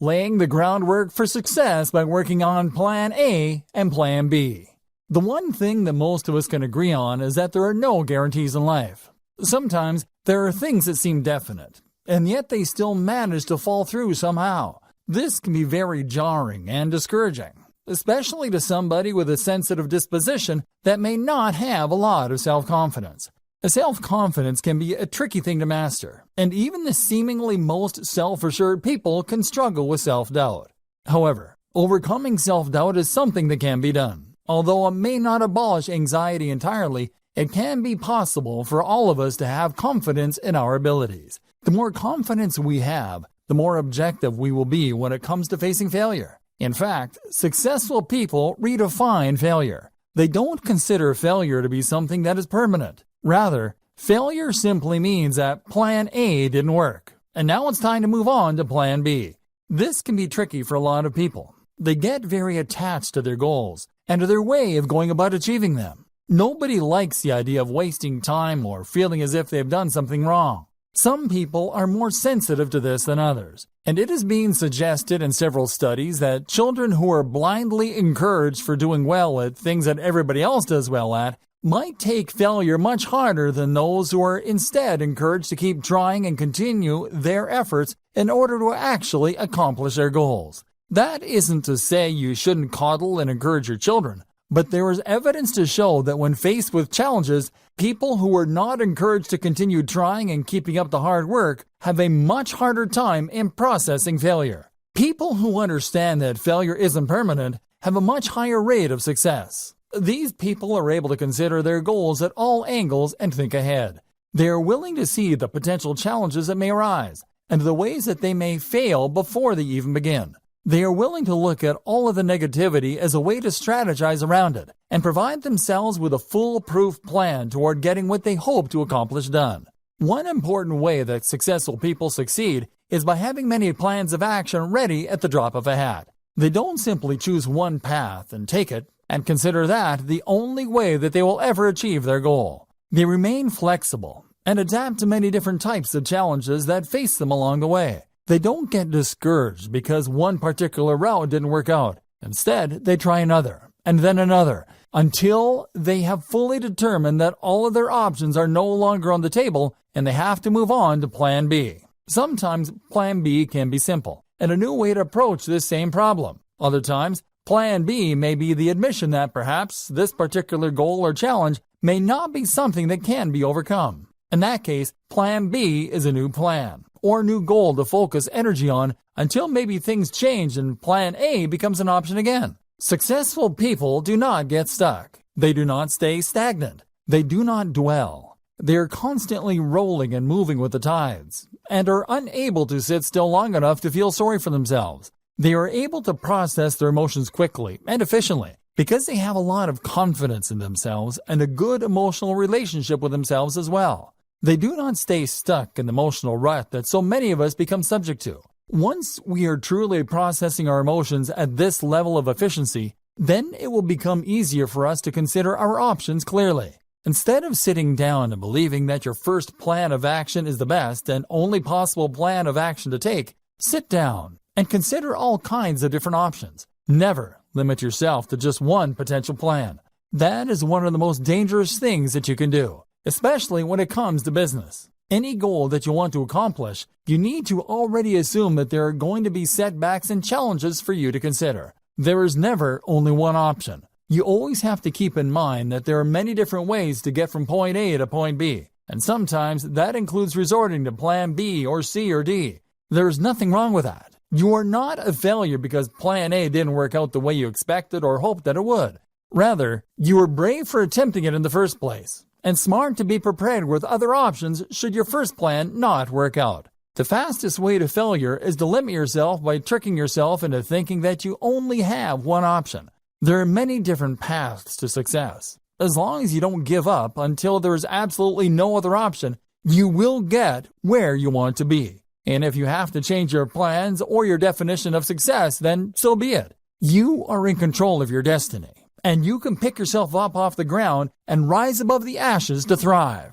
laying the groundwork for success by working on Plan A and Plan B. The one thing that most of us can agree on is that there are no guarantees in life. Sometimes there are things that seem definite, and yet they still manage to fall through somehow. This can be very jarring and discouraging, especially to somebody with a sensitive disposition that may not have a lot of self-confidence. Self-confidence can be a tricky thing to master, and even the seemingly most self-assured people can struggle with self-doubt. However, overcoming self-doubt is something that can be done. Although it may not abolish anxiety entirely, it can be possible for all of us to have confidence in our abilities. The more confidence we have, the more objective we will be when it comes to facing failure. In fact, successful people redefine failure. They don't consider failure to be something that is permanent. Rather, failure simply means that Plan A didn't work, and now it's time to move on to Plan B. This can be tricky for a lot of people. They get very attached to their goals and to their way of going about achieving them. Nobody likes the idea of wasting time or feeling as if they've done something wrong. Some people are more sensitive to this than others, and it is being suggested in several studies that children who are blindly encouraged for doing well at things that everybody else does well at might take failure much harder than those who are instead encouraged to keep trying and continue their efforts in order to actually accomplish their goals. That isn't to say you shouldn't coddle and encourage your children, but there is evidence to show that when faced with challenges, people who are not encouraged to continue trying and keeping up the hard work have a much harder time in processing failure. People who understand that failure isn't permanent have a much higher rate of success. These people are able to consider their goals at all angles and think ahead. They are willing to see the potential challenges that may arise and the ways that they may fail before they even begin. They are willing to look at all of the negativity as a way to strategize around it and provide themselves with a foolproof plan toward getting what they hope to accomplish done. One important way that successful people succeed is by having many plans of action ready at the drop of a hat. They don't simply choose one path and take it and consider that the only way that they will ever achieve their goal. They remain flexible and adapt to many different types of challenges that face them along the way. They don't get discouraged because one particular route didn't work out. Instead, they try another, and then another, until they have fully determined that all of their options are no longer on the table and they have to move on to Plan B. Sometimes Plan B can be simple and a new way to approach this same problem. Other times, Plan B may be the admission that perhaps this particular goal or challenge may not be something that can be overcome. In that case, Plan B is a new plan or new goal to focus energy on until maybe things change and Plan A becomes an option again. Successful people do not get stuck. They do not stay stagnant. They do not dwell. They are constantly rolling and moving with the tides and are unable to sit still long enough to feel sorry for themselves. They are able to process their emotions quickly and efficiently because they have a lot of confidence in themselves and a good emotional relationship with themselves as well. They do not stay stuck in the emotional rut that so many of us become subject to. Once we are truly processing our emotions at this level of efficiency, then it will become easier for us to consider our options clearly. Instead of sitting down and believing that your first plan of action is the best and only possible plan of action to take, sit down and consider all kinds of different options. Never limit yourself to just one potential plan. That is one of the most dangerous things that you can do, especially when it comes to business. Any goal that you want to accomplish, you need to already assume that there are going to be setbacks and challenges for you to consider. There is never only one option. You always have to keep in mind that there are many different ways to get from point A to point B, and sometimes that includes resorting to Plan B or C or D. There is nothing wrong with that. You are not a failure because Plan A didn't work out the way you expected or hoped that it would. Rather, you were brave for attempting it in the first place, and smart to be prepared with other options should your first plan not work out. The fastest way to failure is to limit yourself by tricking yourself into thinking that you only have one option. There are many different paths to success. As long as you don't give up until there is absolutely no other option, you will get where you want to be. And if you have to change your plans or your definition of success, then so be it. You are in control of your destiny, and you can pick yourself up off the ground and rise above the ashes to thrive.